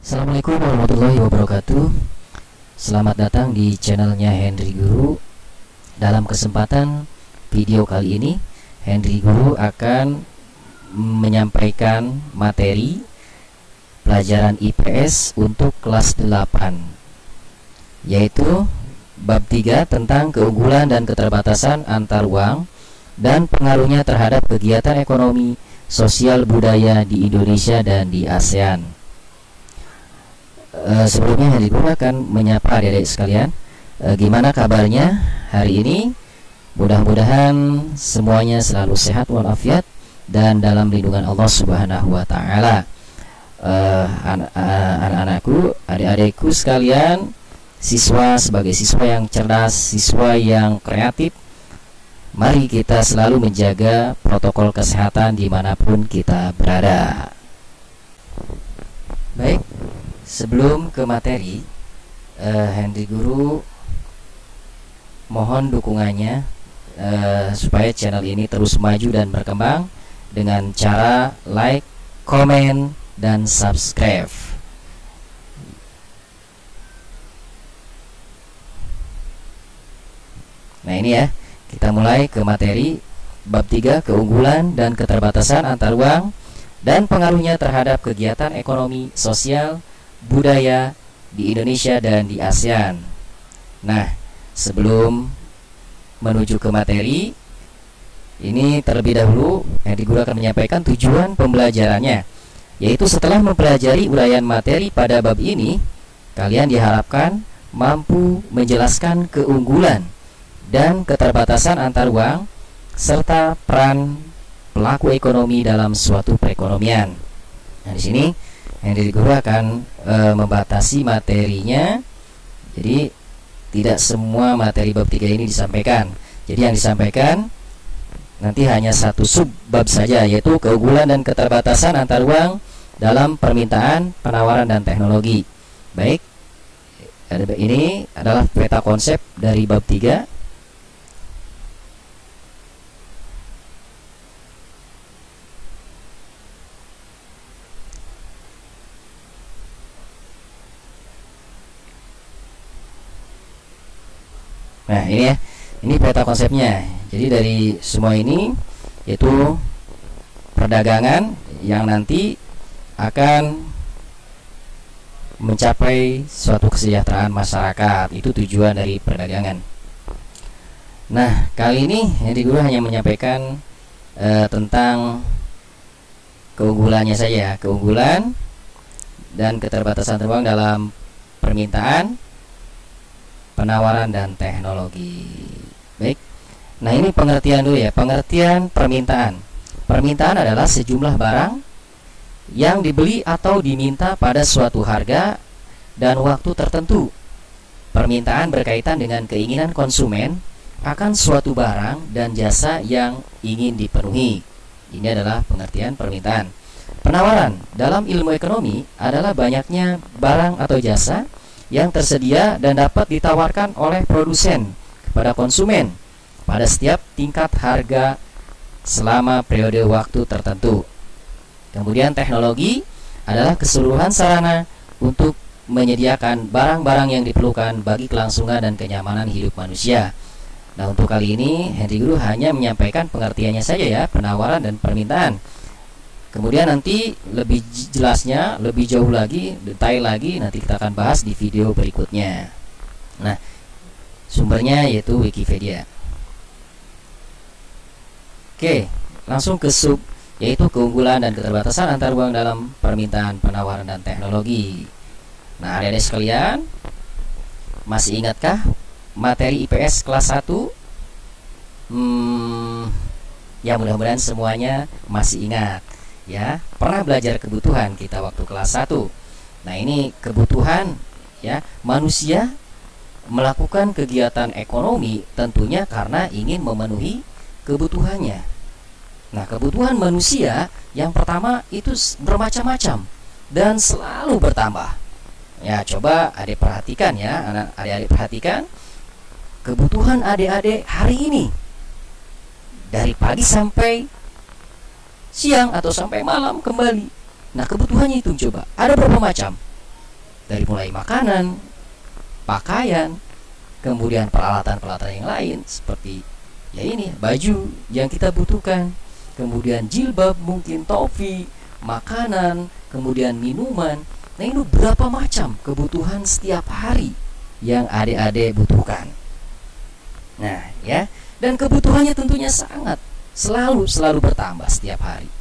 Assalamualaikum warahmatullahi wabarakatuh. Selamat datang di channelnya Henry Guru. Dalam kesempatan video kali ini, Henry Guru akan menyampaikan materi pelajaran IPS untuk kelas 8, yaitu bab 3 tentang keunggulan dan keterbatasan antar uang dan pengaruhnya terhadap kegiatan ekonomi, sosial, budaya di Indonesia dan di ASEAN. Sebelumnya Henry Guru akan menyapa adik-adik sekalian. Gimana kabarnya hari ini? Mudah-mudahan semuanya selalu sehat walafiat dan dalam lindungan Allah Subhanahu wa taala. Anak-anakku, adik-adikku sekalian, siswa sebagai siswa yang cerdas, siswa yang kreatif, mari kita selalu menjaga protokol kesehatan dimanapun kita berada. Baik, sebelum ke materi, Henry Guru mohon dukungannya supaya channel ini terus maju dan berkembang dengan cara like, komen, dan subscribe. Nah ini ya, kita mulai ke materi bab 3 keunggulan dan keterbatasan antar uang dan pengaruhnya terhadap kegiatan ekonomi, sosial, budaya di Indonesia dan di ASEAN. Nah, sebelum menuju ke materi ini, terlebih dahulu Henry Guru akan menyampaikan tujuan pembelajarannya, yaitu setelah mempelajari uraian materi pada bab ini, kalian diharapkan mampu menjelaskan keunggulan dan keterbatasan antar uang serta peran pelaku ekonomi dalam suatu perekonomian. Nah, di sini Henry Guru akan membatasi materinya, jadi tidak semua materi bab 3 ini disampaikan. Jadi yang disampaikan nanti hanya satu sub bab saja, yaitu keunggulan dan keterbatasan antar uang dalam permintaan, penawaran, dan teknologi. Baik, ini adalah peta konsep dari bab 3. Nah ini ya, ini peta konsepnya. Jadi dari semua ini yaitu perdagangan yang nanti akan mencapai suatu kesejahteraan masyarakat. Itu tujuan dari perdagangan. Nah kali ini Henry Guru hanya menyampaikan tentang keunggulannya saja, keunggulan dan keterbatasan uang dalam permintaan, penawaran, dan teknologi. Baik, nah ini pengertian dulu ya. Pengertian permintaan. Permintaan adalah sejumlah barang yang dibeli atau diminta pada suatu harga dan waktu tertentu. Permintaan berkaitan dengan keinginan konsumen akan suatu barang dan jasa yang ingin dipenuhi. Ini adalah pengertian permintaan. Penawaran dalam ilmu ekonomi adalah banyaknya barang atau jasa yang tersedia dan dapat ditawarkan oleh produsen kepada konsumen pada setiap tingkat harga selama periode waktu tertentu. Kemudian teknologi adalah keseluruhan sarana untuk menyediakan barang-barang yang diperlukan bagi kelangsungan dan kenyamanan hidup manusia. Nah untuk kali ini Henry Guru hanya menyampaikan pengertiannya saja ya, penawaran dan permintaan. Kemudian nanti lebih jelasnya, lebih jauh lagi, detail lagi, nanti kita akan bahas di video berikutnya. Nah, sumbernya yaitu Wikipedia. Oke, langsung ke sub, yaitu keunggulan dan keterbatasan antar uang dalam permintaan, penawaran, dan teknologi. Nah, adik-adik sekalian, masih ingatkah materi IPS kelas 1? Ya mudah-mudahan semuanya masih ingat. Ya, pernah belajar kebutuhan kita waktu kelas 1. Nah, ini kebutuhan ya, manusia melakukan kegiatan ekonomi tentunya karena ingin memenuhi kebutuhannya. Nah, kebutuhan manusia yang pertama itu bermacam-macam dan selalu bertambah. Ya, coba adik perhatikan ya, adik-adik perhatikan kebutuhan adik-adik hari ini. Dari pagi sampai siang atau sampai malam kembali. Nah kebutuhannya itu coba ada berapa macam? dari mulai makanan, pakaian, kemudian peralatan-peralatan yang lain seperti ya ini baju yang kita butuhkan, kemudian jilbab, mungkin topi, makanan, kemudian minuman. Nah, ini berapa macam kebutuhan setiap hari yang adik-adik butuhkan. Nah, ya, dan kebutuhannya tentunya sangat selalu bertambah setiap hari.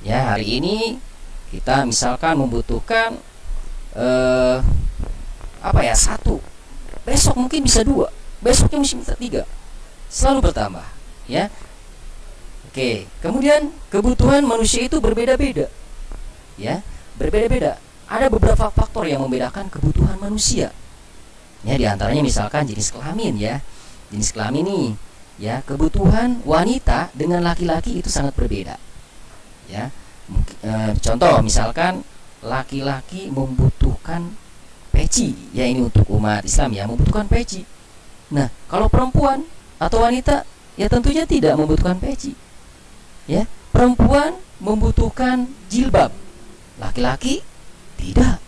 Ya, hari ini kita misalkan membutuhkan satu, besok mungkin bisa dua, besoknya mungkin bisa tiga, selalu bertambah, ya. Oke, kemudian kebutuhan manusia itu berbeda-beda, ya, berbeda-beda. Ada beberapa faktor yang membedakan kebutuhan manusia. Ya, diantaranya misalkan jenis kelamin, ya. Jenis kelamin nih, ya, kebutuhan wanita dengan laki-laki itu sangat berbeda. Ya, contoh misalkan laki-laki membutuhkan peci, ya, ini untuk umat Islam, ya, membutuhkan peci. Nah, kalau perempuan atau wanita, ya tentunya tidak membutuhkan peci. Ya, perempuan membutuhkan jilbab, laki-laki tidak.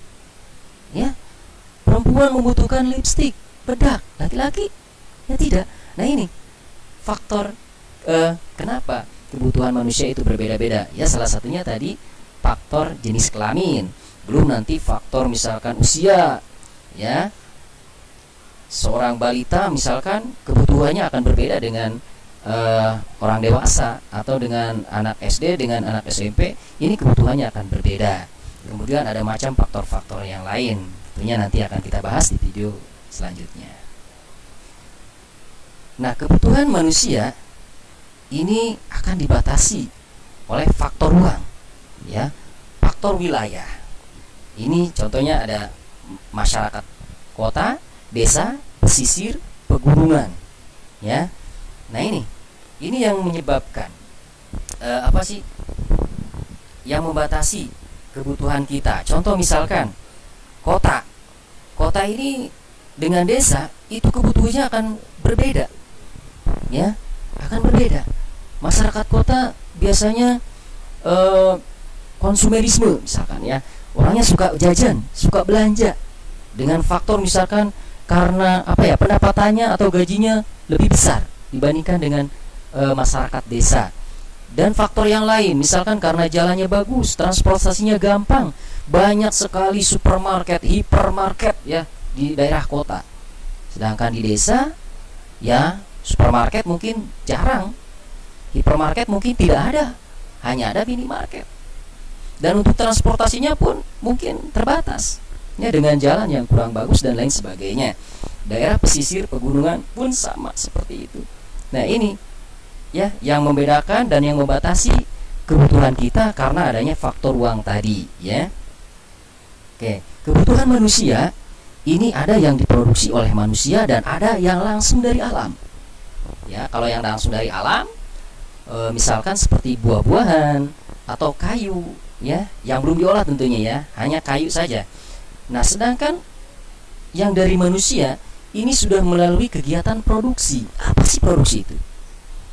Ya, perempuan membutuhkan lipstik, bedak, laki-laki ya tidak. Nah, ini faktor kenapa kebutuhan manusia itu berbeda-beda. Ya, salah satunya tadi faktor jenis kelamin, belum nanti faktor misalkan usia. Ya, seorang balita misalkan kebutuhannya akan berbeda dengan orang dewasa, atau dengan anak SD dengan anak SMP, ini kebutuhannya akan berbeda. Kemudian ada macam faktor-faktor yang lain, tentunya nanti akan kita bahas di video selanjutnya. Nah, kebutuhan manusia ini akan dibatasi oleh faktor ruang, ya, faktor wilayah. Ini contohnya ada masyarakat kota, desa, pesisir, pegunungan, ya. Nah, ini yang menyebabkan yang membatasi kebutuhan kita. Contoh misalkan kota ini dengan desa itu kebutuhannya akan berbeda, ya, akan berbeda. Masyarakat kota biasanya konsumerisme misalkan, ya, orangnya suka jajan, suka belanja, dengan faktor misalkan karena pendapatannya atau gajinya lebih besar dibandingkan dengan masyarakat desa. Dan faktor yang lain, misalkan karena jalannya bagus, transportasinya gampang, banyak sekali supermarket, hipermarket, ya, di daerah kota. Sedangkan di desa, ya, supermarket mungkin jarang, hipermarket mungkin tidak ada, hanya ada minimarket. Dan untuk transportasinya pun mungkin terbatas, ya, dengan jalan yang kurang bagus dan lain sebagainya. Daerah pesisir pegunungan pun sama seperti itu. Nah, ini, ya, yang membedakan dan yang membatasi kebutuhan kita karena adanya faktor ruang tadi, ya. Oke, kebutuhan manusia ini ada yang diproduksi oleh manusia dan ada yang langsung dari alam. Ya, kalau yang langsung dari alam, misalkan seperti buah-buahan atau kayu, ya, yang belum diolah tentunya, ya, hanya kayu saja. Nah, sedangkan yang dari manusia ini sudah melalui kegiatan produksi. Apa sih produksi itu?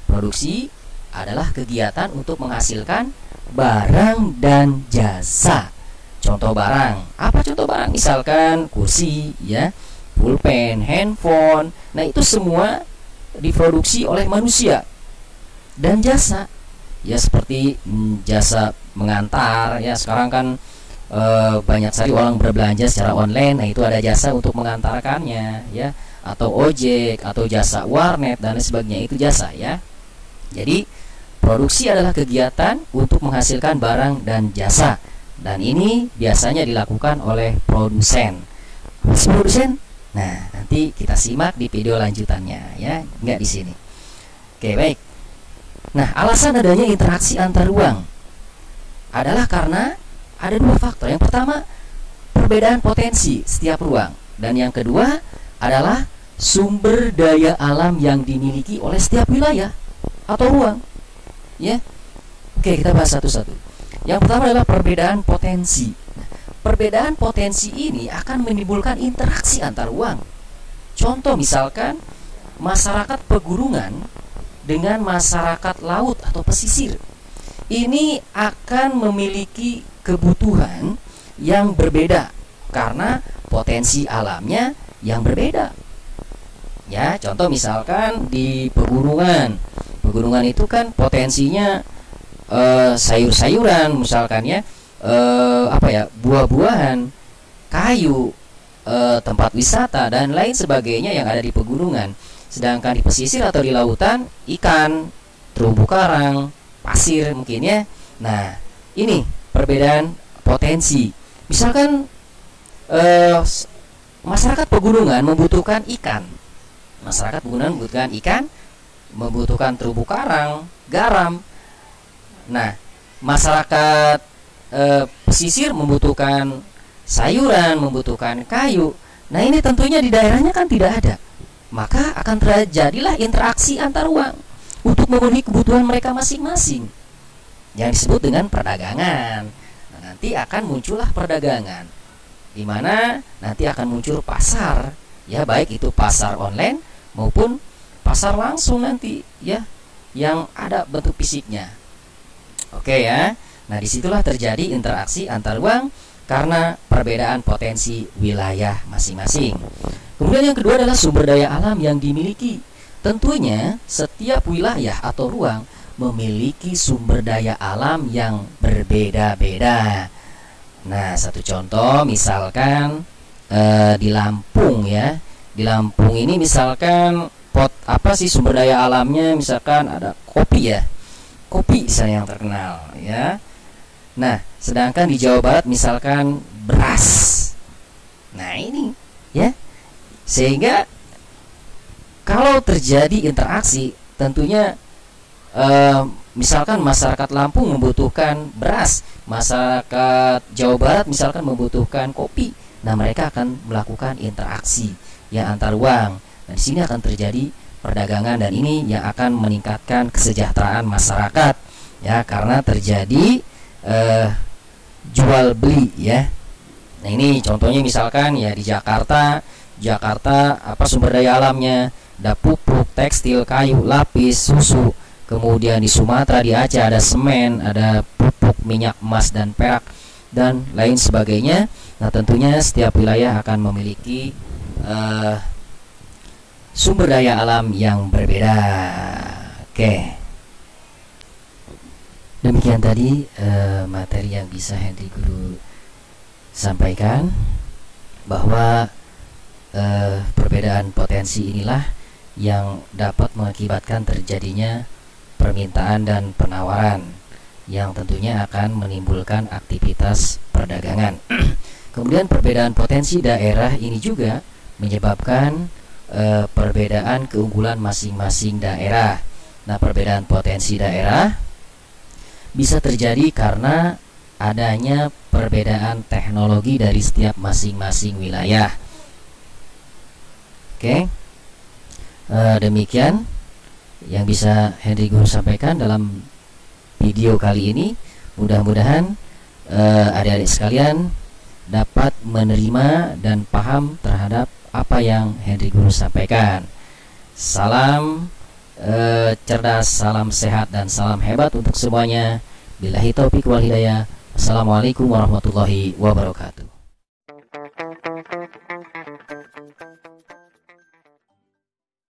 Produksi adalah kegiatan untuk menghasilkan barang dan jasa. Contoh barang, apa contoh barang? Misalkan kursi, ya, pulpen, handphone. Nah, itu semua diproduksi oleh manusia. Dan jasa, ya, seperti jasa mengantar, ya, sekarang kan banyak sekali orang berbelanja secara online. Nah, itu ada jasa untuk mengantarkannya, ya, atau ojek, atau jasa warnet dan lain sebagainya, itu jasa, ya. Jadi produksi adalah kegiatan untuk menghasilkan barang dan jasa, dan ini biasanya dilakukan oleh produsen. Apa sih produsen? Nah, nanti kita simak di video lanjutannya, ya, nggak di sini. Oke, baik. Nah, alasan adanya interaksi antar ruang adalah karena ada dua faktor. Yang pertama, perbedaan potensi setiap ruang, dan yang kedua adalah sumber daya alam yang dimiliki oleh setiap wilayah atau ruang, ya. Oke, kita bahas satu-satu. Yang pertama adalah perbedaan potensi. Perbedaan potensi ini akan menimbulkan interaksi antar ruang. Contoh misalkan masyarakat pegunungan dengan masyarakat laut atau pesisir, ini akan memiliki kebutuhan yang berbeda karena potensi alamnya yang berbeda. Ya, contoh misalkan di pegunungan. Pegunungan itu kan potensinya sayur-sayuran misalkan ya, buah-buahan, kayu, tempat wisata dan lain sebagainya yang ada di pegunungan. Sedangkan di pesisir atau di lautan, ikan, terumbu karang, pasir mungkin ya. Nah, ini perbedaan potensi. Misalkan masyarakat pegunungan membutuhkan ikan. Masyarakat pegunungan membutuhkan ikan, membutuhkan terumbu karang, garam. Nah, masyarakat pesisir membutuhkan sayuran, membutuhkan kayu. Nah, ini tentunya di daerahnya kan tidak ada. Maka akan terjadilah interaksi antar ruang untuk memenuhi kebutuhan mereka masing-masing, yang disebut dengan perdagangan. Nah, nanti akan muncullah perdagangan, di mana nanti akan muncul pasar, ya, baik itu pasar online maupun pasar langsung nanti, ya, yang ada bentuk fisiknya. Oke ya. Nah, disitulah terjadi interaksi antar ruang karena perbedaan potensi wilayah masing-masing. Kemudian yang kedua adalah sumber daya alam yang dimiliki. Tentunya setiap wilayah atau ruang memiliki sumber daya alam yang berbeda-beda. Nah, satu contoh misalkan di Lampung ya. Di Lampung ini misalkan sumber daya alamnya, misalkan ada kopi ya. Kopi misalnya yang terkenal ya. Nah, sedangkan di Jawa Barat misalkan beras. Nah, ini ya. Sehingga kalau terjadi interaksi, tentunya misalkan masyarakat Lampung membutuhkan beras, masyarakat Jawa Barat misalkan membutuhkan kopi. Nah, mereka akan melakukan interaksi ya antar ruang. Nah, di sini akan terjadi perdagangan dan ini yang akan meningkatkan kesejahteraan masyarakat ya, karena terjadi jual beli ya. Nah, ini contohnya misalkan ya di Jakarta sumber daya alamnya ada pupuk, tekstil, kayu, lapis, susu. Kemudian di Sumatera, di Aceh ada semen, ada pupuk, minyak, emas dan perak dan lain sebagainya. Nah, tentunya setiap wilayah akan memiliki sumber daya alam yang berbeda. Oke. Demikian tadi materi yang bisa Hendri Guru sampaikan, bahwa perbedaan potensi inilah yang dapat mengakibatkan terjadinya permintaan dan penawaran yang tentunya akan menimbulkan aktivitas perdagangan. Kemudian perbedaan potensi daerah ini juga menyebabkan perbedaan keunggulan masing-masing daerah. Nah, perbedaan potensi daerah bisa terjadi karena adanya perbedaan teknologi dari setiap masing-masing wilayah. Oke, demikian yang bisa Hendri Guru sampaikan dalam video kali ini. Mudah-mudahan adik-adik sekalian dapat menerima dan paham terhadap apa yang Hendri Guru sampaikan. Salam cerdas, salam sehat, dan salam hebat untuk semuanya. Billahi taufiq wal hidayah. Assalamualaikum warahmatullahi wabarakatuh.